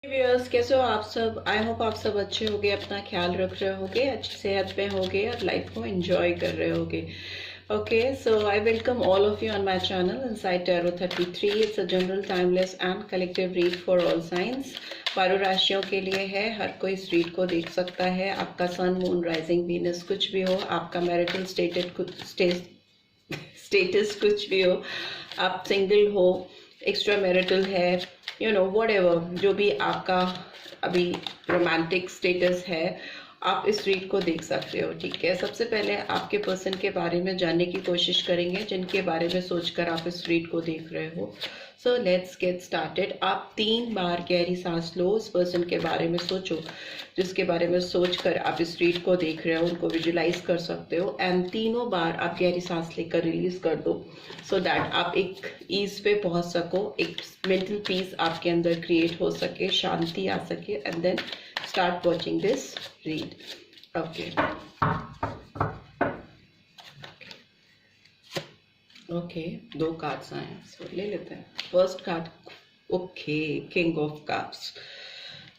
Viewers, कैसे हो आप सब। आई होप आप सब अच्छे होगे, अपना ख्याल रख रहे होगे, अच्छी सेहत में होगे और लाइफ को एंजॉय कर रहे होगे। Okay, so I welcome all of you on my channel inside tarot 33। It's a general timeless and collective read for all science. 12 राशियों के लिए है, हर कोई इस रीड को देख सकता है। आपका सन, मून, राइजिंग, वीनस कुछ भी हो, आपका मैरिटल स्टेटस कुछ भी हो, आप सिंगल हो, एक्स्ट्रा मैरिटल है, व्हाटएवर, जो भी आपका अभी रोमांटिक स्टेटस है, आप इस रीड को देख सकते हो। ठीक है, सबसे पहले आपके पर्सन के बारे में जानने की कोशिश करेंगे, जिनके बारे में सोचकर आप इस रीड को देख रहे हो। So let's get started. आप 3 बार गहरी सांस लो, इस पर्सन के बारे में सोचो, जिसके बारे में सोचकर आप इस रीड को देख रहे हो, उनको विजुलाइज कर सकते हो। एंड 3 बार आप गहरी सांस लेकर रिलीज कर दो, सो दैट आप एक ईज पे पहुंच सको, एक मेंटल पीस आपके अंदर क्रिएट हो सके, शांति आ सके। And then start watching this read. Okay okay, 2 cards आए हैं, सो ले लेते हैं। First card, okay, king of cups.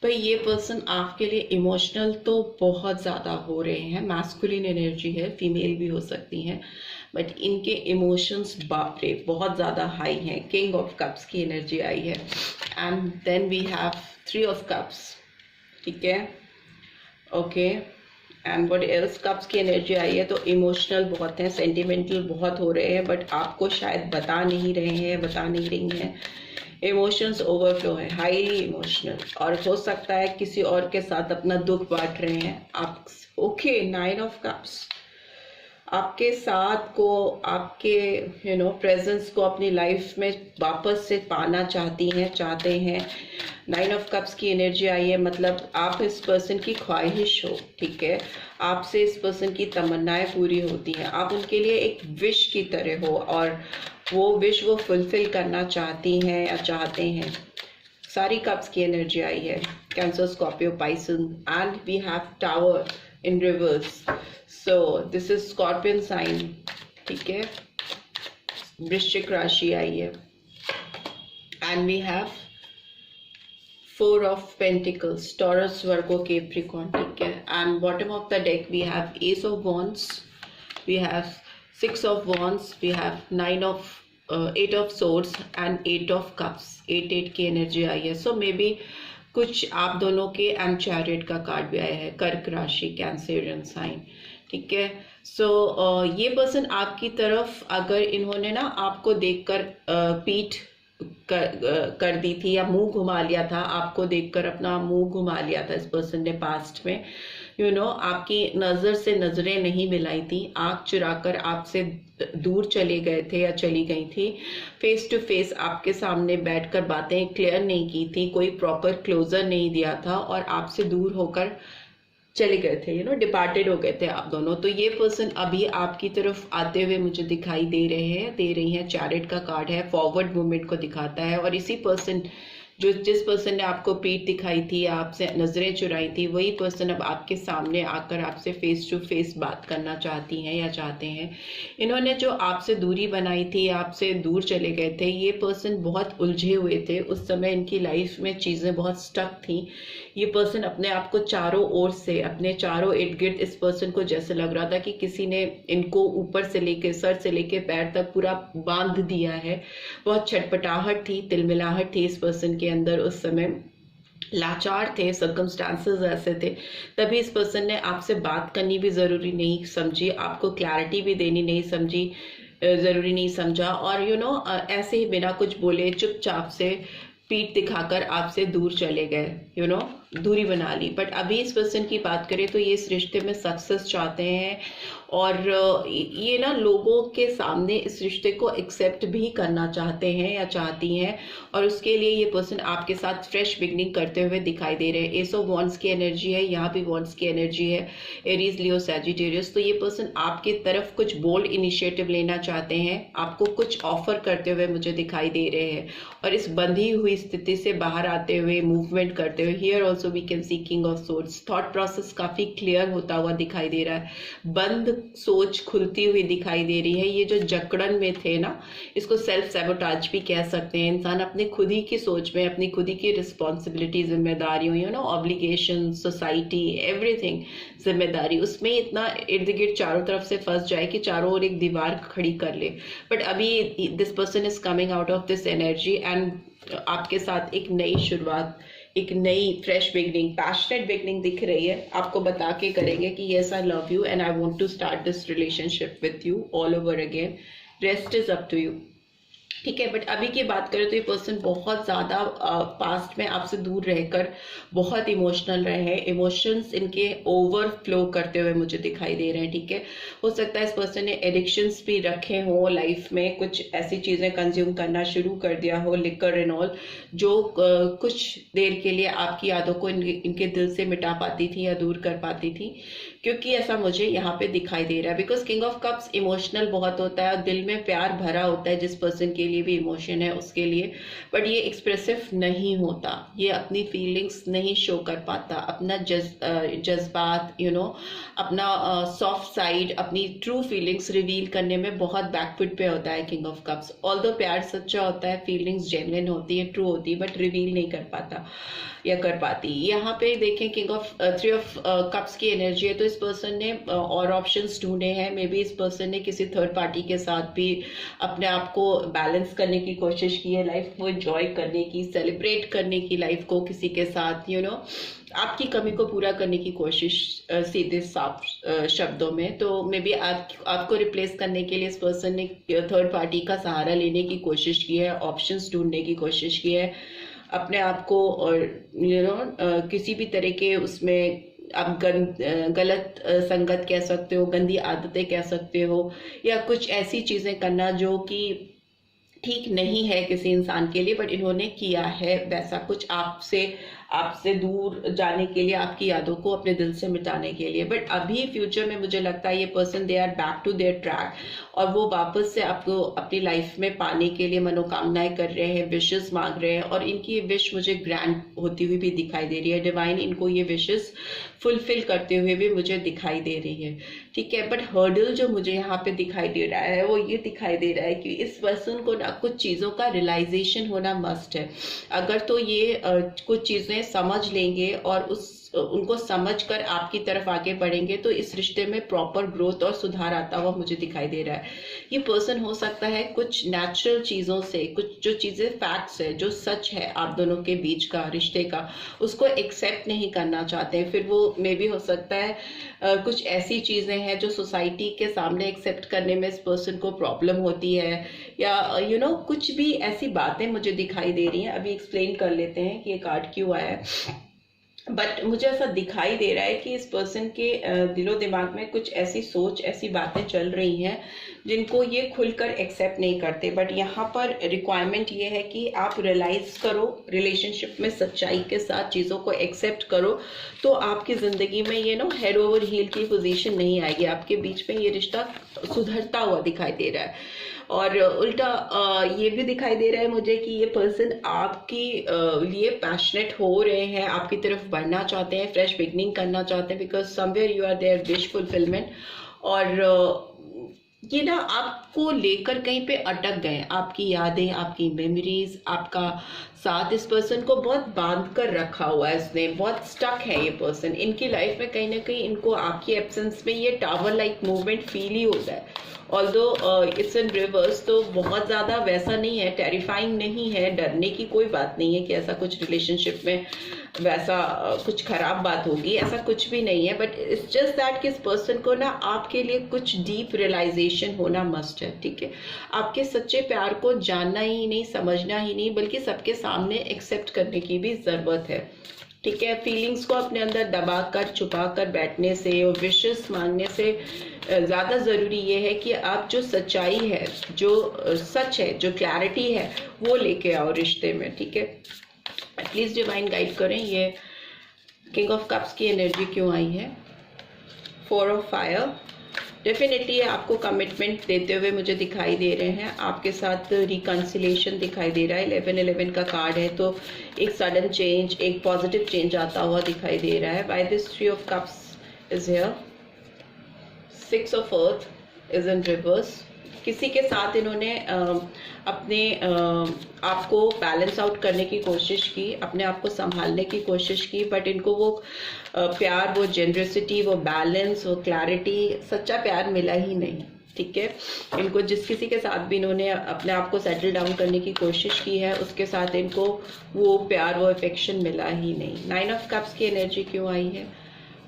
भाई, ये पर्सन आपके लिए इमोशनल तो बहुत ज़्यादा हो रहे हैं। मैस्कुलिन एनर्जी है, फीमेल भी हो सकती हैं, बट इनके इमोशंस बाप रे बहुत ज़्यादा हाई हैं। किंग ऑफ कप्स की एनर्जी आई है। And then we have 3 of cups. ठीक है, okay, and what else, cups की एनर्जी आई है, तो इमोशनल बहुत हैं, सेंटिमेंटल बहुत हो रहे हैं, बट आपको शायद बता नहीं रही हैं। इमोशंस ओवरफ्लो है, हाईली इमोशनल, और हो सकता है किसी और के साथ अपना दुख बांट रहे हैं आप। ओके, 9 ऑफ कप्स, आपके साथ को, आपके प्रेजेंस को अपनी लाइफ में वापस से पाना चाहते हैं। 9 ऑफ कप्स की एनर्जी आई है, मतलब आप इस पर्सन की ख्वाहिश हो। ठीक है, आपसे इस पर्सन की तमन्नाएं पूरी होती हैं, आप उनके लिए एक विश की तरह हो, और वो विश वो फुलफिल करना चाहती हैं या चाहते हैं। सारी कप्स की एनर्जी आई है, cancer, Scorpio, Pisces, and we have tower in reverse. So this is scorpion sign. ठीक है, वृश्चिक राशि आई है, and we have 4 of pentacles, Taurus, Virgo, Capricorn. ठीक है, and bottom of the deck we have ace of wands, we have 6 of wands, we have 8 of swords and 8 of cups. 8 की energy आई है। सो मे बी कुछ आप दोनों के, and chariot का कार्ड भी आया है, कर्क राशि, कैंसरियन साइन। ठीक है, सो ये पर्सन आपकी तरफ, अगर इन्होंने ना आपको देखकर पीठ कर दी थी या मुंह घुमा लिया था, आपको देखकर अपना मुंह घुमा लिया था इस पर्सन ने पास्ट में, आपकी नज़र से नज़रें नहीं मिलाई थी, आँख चुराकर आपसे दूर चले गए थे या चली गई थी। फेस टू फेस आपके सामने बैठकर बातें क्लियर नहीं की थी, कोई प्रॉपर क्लोजर नहीं दिया था, और आपसे दूर होकर चले गए थे, डिपार्टेड हो गए थे आप दोनों। तो ये पर्सन अभी आपकी तरफ आते हुए मुझे दिखाई दे रही हैं। चैरियट का कार्ड है, फॉरवर्ड मूवमेंट को दिखाता है, और इसी पर्सन, जिस पर्सन ने आपको पीठ दिखाई थी, आपसे नजरें चुराई थी, वही पर्सन अब आपके सामने आकर आपसे फेस टू फेस बात करना चाहती हैं या चाहते हैं। इन्होंने जो आपसे दूरी बनाई थी, आपसे दूर चले गए थे, ये पर्सन बहुत उलझे हुए थे उस समय, इनकी लाइफ में चीजें बहुत स्टक थी। ये पर्सन अपने आप को चारों ओर से, अपने चारों इर्द गिर्द, इस पर्सन को जैसे लग रहा था कि किसी ने इनको ऊपर से लेके, सर से लेके पैर तक पूरा बांध दिया है। बहुत छटपटाहट थी, तिलमिलाहट थी इस पर्सन के अंदर उस समय, लाचार थे, सर्कमस्टांसेस ऐसे थे। तभी इस पर्सन ने आपसे बात करनी भी जरूरी नहीं समझी, आपको क्लैरिटी भी देनी नहीं समझी, जरूरी नहीं समझा, और ऐसे ही बिना कुछ बोले चुपचाप से पीठ दिखाकर आपसे दूर चले गए, दूरी बना ली। बट अभी इस पर्सन की बात करें तो ये इस रिश्ते में सक्सेस चाहते हैं, और ये ना लोगों के सामने इस रिश्ते को एक्सेप्ट भी करना चाहते हैं या चाहती हैं, और उसके लिए ये पर्सन आपके साथ फ्रेश बिगनिंग करते हुए दिखाई दे रहे हैं। एस ऑफ वॉन्ड्स की एनर्जी है, यहाँ भी वॉन्ड्स की एनर्जी है, एरीज, लियो, सैजिटेरियस। तो ये पर्सन आपकी तरफ कुछ बोल्ड इनिशिएटिव लेना चाहते हैं, आपको कुछ ऑफर करते हुए मुझे दिखाई दे रहे हैं, और इस बंधी हुई स्थिति से बाहर आते हुए, मूवमेंट करते हुए। Here also we can see king of swords. Thought process काफी क्लियर होता हुआ दिखाई दे रहा है। बंद सोच खुलती हुई दिखाई दे रही है। ये जो जकड़न में थे ना, इसको सेल्फ सैबोटाज भी कह सकते हैं। इंसान अपनी खुद ही की सोच में, अपनी खुद ही की रिस्पॉन्सिबिलिटी, जिम्मेदारियों, you know, obligation, society, everything, जिम्मेदारी, उसमें इतना इर्द गिर्द चारों तरफ से फंस जाए कि चारों ओर एक दीवार खड़ी कर ले। बट अभी this person is coming out of this energy and आपके साथ एक नई शुरुआत, एक नई फ्रेश बिगनिंग, पैशनेट बिगनिंग दिख रही है। आपको बता के करेंगे कि yes I love you and I want to start this relationship with you all over again. Rest is up to you, ठीक है। बट अभी की बात करें तो ये पर्सन बहुत ज़्यादा पास्ट में आपसे दूर रहकर बहुत इमोशनल रहे हैं। इमोशंस इनके ओवरफ्लो करते हुए मुझे दिखाई दे रहे हैं, ठीक है। हो सकता है इस पर्सन ने एडिक्शंस भी रखे हों लाइफ में, कुछ ऐसी चीज़ें कंज्यूम करना शुरू कर दिया हो, लिकर एंड ऑल, जो कुछ देर के लिए आपकी यादों को इनके दिल से मिटा पाती थी या दूर कर पाती थी, क्योंकि ऐसा मुझे यहाँ पे दिखाई दे रहा है। Because king of cups emotional बहुत होता है और दिल में प्यार भरा होता है जिस पर्सन के लिए भी इमोशन है उसके लिए, बट ये एक्सप्रेसिव नहीं होता, ये अपनी फीलिंग्स नहीं शो कर पाता, अपना जज्बात, यू नो, अपना सॉफ्ट साइड, अपनी ट्रू फीलिंग्स रिवील करने में बहुत बैकफुट पे होता है किंग ऑफ कप्स। ऑल्दो प्यार सच्चा होता है, फीलिंग्स जेन्युइन होती है, ट्रू होती है, बट रिवील नहीं कर पाता या कर पाती। यहाँ पे देखें किंग ऑफ 3 ऑफ कप्स की एनर्जी है, तो इस पर्सन ने और ऑप्शंस ढूंढे हैं। मे बी इस पर्सन ने किसी थर्ड पार्टी के साथ भी अपने आप को बैलेंस करने की कोशिश की है, लाइफ को एंजॉय करने की, सेलिब्रेट करने की लाइफ को किसी के साथ, यू नो, आपकी कमी को पूरा करने की कोशिश, सीधे साफ शब्दों में। तो मे बी आपको रिप्लेस करने के लिए इस पर्सन ने थर्ड पार्टी का सहारा लेने की कोशिश की है, ऑप्शंस ढूंढने की कोशिश की है, अपने आप को, और यू नो, किसी भी तरह के उसमें आप गलत संगत कह सकते हो, गंदी आदतें कह सकते हो, या कुछ ऐसी चीज़ें करना जो कि ठीक नहीं है किसी इंसान के लिए, बट इन्होंने किया है वैसा कुछ आपसे दूर जाने के लिए, आपकी यादों को अपने दिल से मिटाने के लिए। बट अभी फ्यूचर में मुझे लगता है ये person they are back to their track, और वो वापस से आपको अपनी लाइफ में पाने के लिए मनोकामनाएं कर रहे हैं, विशेस मांग रहे हैं, और इनकी विश मुझे ग्रैंड होती हुई भी दिखाई दे रही है। डिवाइन इनको ये विशेस फुलफिल करते हुए भी मुझे दिखाई दे रही है, ठीक है। बट हर्डल जो मुझे यहाँ पे दिखाई दे रहा है वो ये दिखाई दे रहा है कि इस पर्सन को ना कुछ चीज़ों का रियलाइजेशन होना मस्ट है। अगर तो ये कुछ चीज़ें समझ लेंगे और उनको समझकर आपकी तरफ आगे बढ़ेंगे, तो इस रिश्ते में प्रॉपर ग्रोथ और सुधार आता हुआ मुझे दिखाई दे रहा है। ये पर्सन हो सकता है कुछ नेचुरल चीज़ों से, कुछ जो चीज़ें फैक्ट्स है, जो सच है आप दोनों के बीच का, रिश्ते का, उसको एक्सेप्ट नहीं करना चाहते हैं। फिर वो मे भी हो सकता है कुछ ऐसी चीज़ें हैं जो सोसाइटी के सामने एक्सेप्ट करने में इस पर्सन को प्रॉब्लम होती है, या यू नो कुछ भी ऐसी बातें मुझे दिखाई दे रही हैं। अभी एक्सप्लेन कर लेते हैं कि ये कार्ड क्यों आया है। बट मुझे ऐसा दिखाई दे रहा है कि इस पर्सन के दिलो दिमाग में कुछ ऐसी सोच, ऐसी बातें चल रही हैं जिनको ये खुलकर एक्सेप्ट नहीं करते। बट यहाँ पर रिक्वायरमेंट ये है कि आप रियलाइज करो, रिलेशनशिप में सच्चाई के साथ चीज़ों को एक्सेप्ट करो, तो आपकी ज़िंदगी में ये हेड ओवर हील की पोजीशन नहीं आएगी। आपके बीच में ये रिश्ता सुधरता हुआ दिखाई दे रहा है। और उल्टा ये भी दिखाई दे रहा है मुझे कि ये पर्सन आपकी लिए पैशनेट हो रहे हैं, आपकी तरफ बढ़ना चाहते हैं, फ्रेश बिगनिंग करना चाहते हैं, because somewhere you are their wish fulfillment. और ये ना आपको लेकर कहीं पे अटक गए, आपकी यादें, आपकी मेमोरीज, आपका साथ इस पर्सन को बहुत बांध कर रखा हुआ है, इसने बहुत स्टक है ये पर्सन इनकी लाइफ में। कहीं ना कहीं इनको आपकी एब्सेंस में ये टावर लाइक मूवमेंट फील ही होता है। ऑल्दो इट्स इन रिवर्स, तो बहुत ज़्यादा वैसा नहीं है, टेरिफाइंग नहीं है, डरने की कोई बात नहीं है कि ऐसा कुछ रिलेशनशिप में वैसा कुछ खराब बात होगी, ऐसा कुछ भी नहीं है। बट इट्स जस्ट दैट कि इस पर्सन को ना आपके लिए कुछ डीप रियलाइजेशन होना मस्ट है, ठीक है। आपके सच्चे प्यार को जानना ही नहीं, समझना ही नहीं, बल्कि सबके सामने एक्सेप्ट करने की भी ज़रूरत है, ठीक है। फीलिंग्स को अपने अंदर दबाकर, छुपाकर बैठने से और विशेस मांगने से ज़्यादा ज़रूरी ये है कि आप जो सच्चाई है, जो सच है, जो क्लैरिटी है, वो लेके आओ रिश्ते में, ठीक है। प्लीज़ डिवाइन गाइड करें ये किंग ऑफ कप्स की एनर्जी क्यों आई है। 4 ऑफ फायर, डेफिनेटली आपको कमिटमेंट देते हुए मुझे दिखाई दे रहे हैं, आपके साथ रिकन्सिलेशन दिखाई दे रहा है। 11-11 का कार्ड है, तो एक सडन चेंज, एक पॉजिटिव चेंज आता हुआ दिखाई दे रहा है। By this 3 of cups is here, 6 of earth is in reverse. किसी के साथ इन्होंने अपने आप को बैलेंस आउट करने की कोशिश की, अपने आप को संभालने की कोशिश की, बट इनको वो प्यार, वो जेनरसिटी, वो बैलेंस, वो क्लैरिटी, सच्चा प्यार मिला ही नहीं। ठीक है, इनको जिस किसी के साथ भी इन्होंने अपने आप को सेटल डाउन करने की कोशिश की है, उसके साथ इनको वो प्यार, वो अफेक्शन मिला ही नहीं। 9 ऑफ कप्स की एनर्जी क्यों आई है?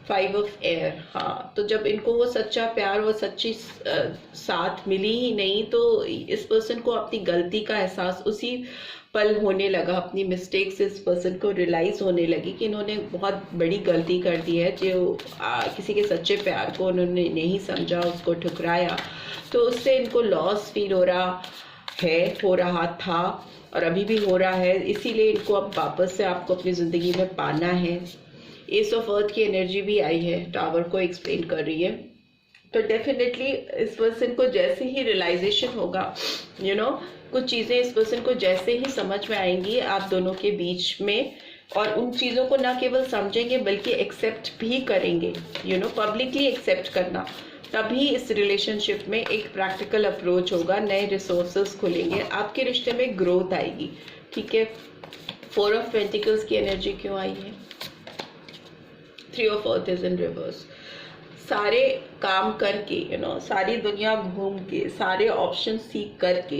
5 ऑफ एयर। हाँ, तो जब इनको वो सच्चा प्यार, वो सच्ची साथ मिली ही नहीं, तो इस पर्सन को अपनी गलती का एहसास उसी पल होने लगा, अपनी मिस्टेक से इस पर्सन को रियलाइज होने लगी कि इन्होंने बहुत बड़ी गलती कर दी है, जो किसी के सच्चे प्यार को उन्होंने नहीं समझा, उसको ठुकराया, तो उससे इनको लॉस फील हो रहा था और अभी भी हो रहा है। इसीलिए इनको अब वापस से आपको अपनी ज़िंदगी में पाना है। एस ऑफ अर्थ की एनर्जी भी आई है, टावर को एक्सप्लेन कर रही है। तो डेफिनेटली इस पर्सन को जैसे ही रियलाइजेशन होगा, कुछ चीज़ें इस पर्सन को जैसे ही समझ में आएंगी आप दोनों के बीच में, और उन चीज़ों को ना केवल समझेंगे बल्कि एक्सेप्ट भी करेंगे, पब्लिकली एक्सेप्ट करना, तभी इस रिलेशनशिप में एक प्रैक्टिकल अप्रोच होगा, नए रिसोर्सेस खुलेंगे, आपके रिश्ते में ग्रोथ आएगी। ठीक है, 4 ऑफ पेंटिकल्स की एनर्जी क्यों आई है? 3 of earth is in reverse. सारे काम करके, सारी दुनिया घूम के, सारे ऑप्शन सीख करके,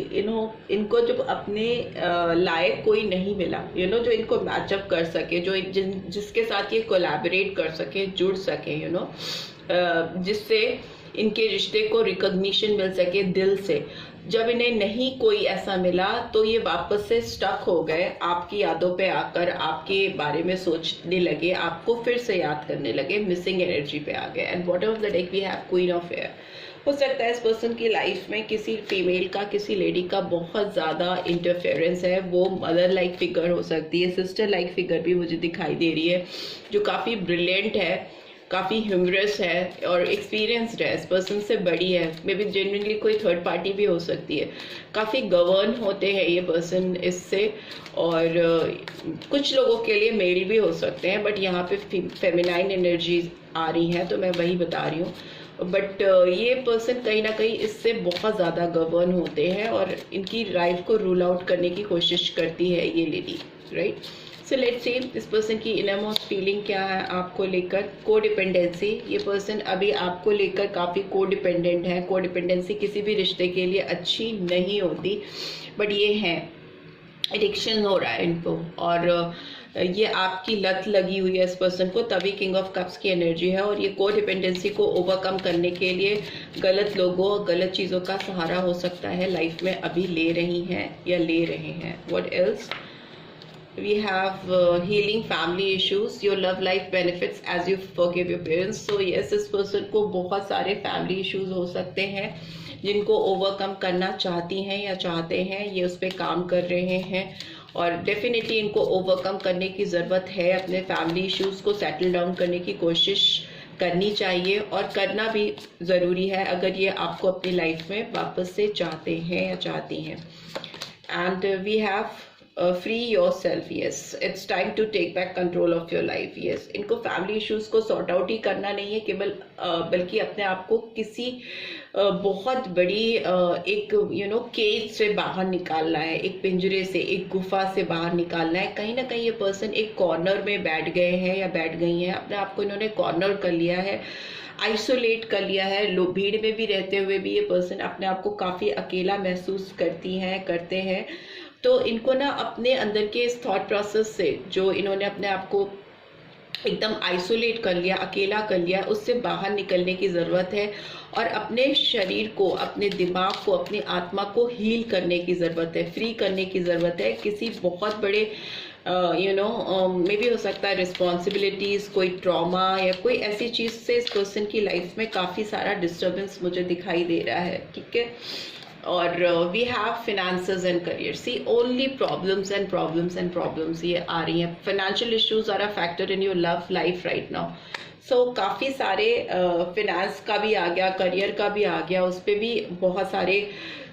इनको जब अपने लायक कोई नहीं मिला, जो इनको मैचअप कर सके, जो जिसके साथ ये कोलैबोरेट कर सके, जुड़ सके, जिससे इनके रिश्ते को रिकॉग्निशन मिल सके दिल से, जब इन्हें नहीं कोई ऐसा मिला, तो ये वापस से स्टक हो गए, आपकी यादों पे आकर आपके बारे में सोचने लगे, आपको फिर से याद करने लगे, मिसिंग एनर्जी पे आ गए। And what of the deck we have queen of air. हो सकता है इस पर्सन की लाइफ में किसी फीमेल का, किसी लेडी का बहुत ज़्यादा इंटरफेरेंस है। वो मदर लाइक फिगर हो सकती है, सिस्टर लाइक फिगर भी मुझे दिखाई दे रही है, जो काफ़ी ब्रिलियंट है, काफ़ी ह्यूमरस है और एक्सपीरियंसड है, इस पर्सन से बड़ी है, मे बी जेन्युइनली कोई थर्ड पार्टी भी हो सकती है। काफ़ी गवर्न होते हैं ये पर्सन इससे, और कुछ लोगों के लिए मेल भी हो सकते हैं, बट यहाँ पे फेमिनाइन एनर्जी आ रही है, तो मैं वही बता रही हूँ। बट ये पर्सन कहीं ना कहीं इससे बहुत ज़्यादा गवर्न होते हैं और इनकी लाइफ को रूल आउट करने की कोशिश करती है ये lady, right. So let's see इस पर्सन की इनरमोस्ट फीलिंग क्या है आपको लेकर। को डिपेंडेंसी, ये पर्सन अभी आपको लेकर काफ़ी को डिपेंडेंट है। को डिपेंडेंसी किसी भी रिश्ते के लिए अच्छी नहीं होती, बट ये है, एडिक्शन हो रहा है इनको, और ये आपकी लत लगी हुई है इस पर्सन को, तभी किंग ऑफ कप्स की एनर्जी है। और ये को डिपेंडेंसी को ओवरकम करने के लिए गलत लोगों और गलत चीज़ों का सहारा हो सकता है, लाइफ में अभी ले रही हैं या ले रहे हैं। What else? We have healing family issues. Your love life benefits as you forgive your parents. So yes, इस पर्सन को बहुत सारे फैमिली इश्यूज हो सकते हैं जिनको ओवरकम करना चाहती हैं या चाहते हैं, ये उस पर काम कर रहे हैं, और डेफिनेटली इनको ओवरकम करने की ज़रूरत है। अपने फैमिली इश्यूज को सेटल डाउन करने की कोशिश करनी चाहिए और करना भी ज़रूरी है अगर ये आपको अपनी लाइफ में वापस से चाहते हैं या चाहती हैं। And we have free yourself, yes, it's time to take back control of your life. Yes, इनको फैमिली इश्यूज को सॉर्ट आउट ही करना नहीं है केवल, बल्कि अपने आप को किसी बहुत बड़ी एक केज से बाहर निकालना है, एक पिंजरे से, एक गुफा से बाहर निकालना है। कहीं ना कहीं ये पर्सन एक कॉर्नर में बैठ गए हैं या बैठ गई हैं, अपने आप को इन्होंने कॉर्नर कर लिया है, आइसोलेट कर लिया है। लोग भीड़ में भी रहते हुए भी ये पर्सन अपने आप को काफ़ी अकेला महसूस करते हैं। तो इनको ना अपने अंदर के इस थॉट प्रोसेस से, जो इन्होंने अपने आप को एकदम आइसोलेट कर लिया, अकेला कर लिया, उससे बाहर निकलने की ज़रूरत है और अपने शरीर को, अपने दिमाग को, अपनी आत्मा को हील करने की ज़रूरत है, फ्री करने की ज़रूरत है। किसी बहुत बड़े मे भी हो सकता है रिस्पॉन्सिबिलिटीज़, कोई ट्रॉमा या कोई ऐसी चीज़ से इस पर्सन की लाइफ में काफ़ी सारा डिस्टर्बेंस मुझे दिखाई दे रहा है, ठीक है। और we have finances and career, see only problems and problems ये आ रही हैं। Financial issues are a factor in your love life right now. So काफ़ी सारे फिनेंस का भी आ गया, करियर का भी आ गया, उस पर भी बहुत सारे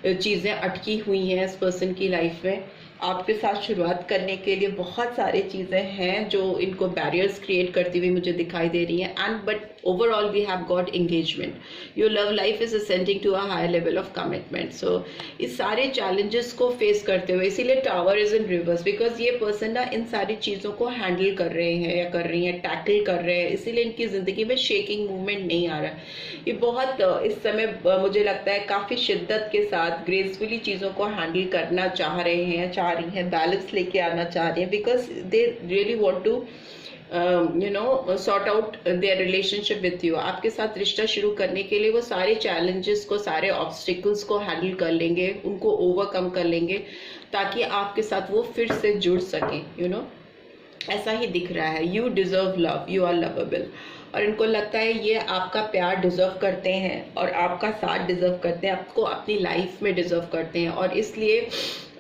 चीज़ें अटकी हुई हैं इस पर्सन की लाइफ में। आपके साथ शुरुआत करने के लिए बहुत सारी चीज़ें हैं जो इनको बैरियर्स क्रिएट करती हुई मुझे दिखाई दे रही हैं, and but overall we have got engagement. Your love life is ascending to a higher level of commitment. So इस सारे चैलेंजेस को फेस करते हुए, इसीलिए tower is in reverse, because ये पर्सन ना इन सारी चीज़ों को हैंडल कर रहे हैं या कर रही हैं, टैकल कर रहे हैं, इसीलिए इनकी ज़िंदगी में शेकिंग मूवमेंट नहीं आ रहा है। ये बहुत इस समय मुझे लगता है काफ़ी शिद्दत के साथ ग्रेसफुली चीज़ों को हैंडल करना चाह रहे हैं, चाह रही हैं, बैलेंस लेके आना चाह रही हैं, because they really want to sort out their relationship with you. आपके साथ रिश्ता शुरू करने के लिए वो सारे चैलेंजेस को, सारे ऑब्स्टिकल्स को हैंडल कर लेंगे, उनको ओवरकम कर लेंगे, ताकि आपके साथ वो फिर से जुड़ सकें। ऐसा ही दिख रहा है। You deserve love, you are lovable, और इनको लगता है ये आपका प्यार डिजर्व करते हैं और आपका साथ डिजर्व करते हैं, आपको अपनी लाइफ में डिजर्व करते हैं, और इसलिए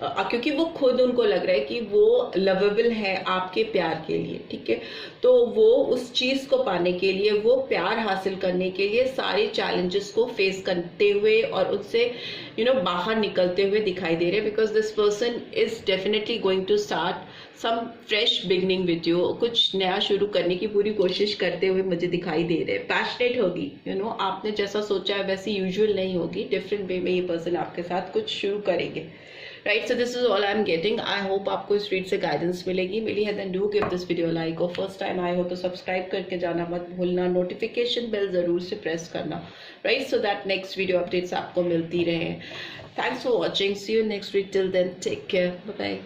क्योंकि वो खुद, उनको लग रहा है कि वो लवेबल है आपके प्यार के लिए, ठीक है। तो वो उस चीज़ को पाने के लिए, वो प्यार हासिल करने के लिए सारे चैलेंजेस को फेस करते हुए और उससे बाहर निकलते हुए दिखाई दे रहे हैं, because this person is definitely going to start some fresh beginning with you. कुछ नया शुरू करने की पूरी कोशिश करते हुए मुझे दिखाई दे रहे हैं। पैशनेट होगी, आपने जैसा सोचा है वैसे यूजुअल नहीं होगी, डिफरेंट वे में ये पर्सन आपके साथ कुछ शुरू करेंगे, right. So this is all I am getting. I hope आपको इस रीड से गाइडेंस मिलेगी। मिली है then do give this video like, और फर्स्ट टाइम आए हो तो सब्सक्राइब करके जाना मत भूलना, नोटिफिकेशन बेल जरूर से प्रेस करना, right, so that next video updates आपको मिलती रहे। Thanks for watching, see you next week, till then take care, bye bye.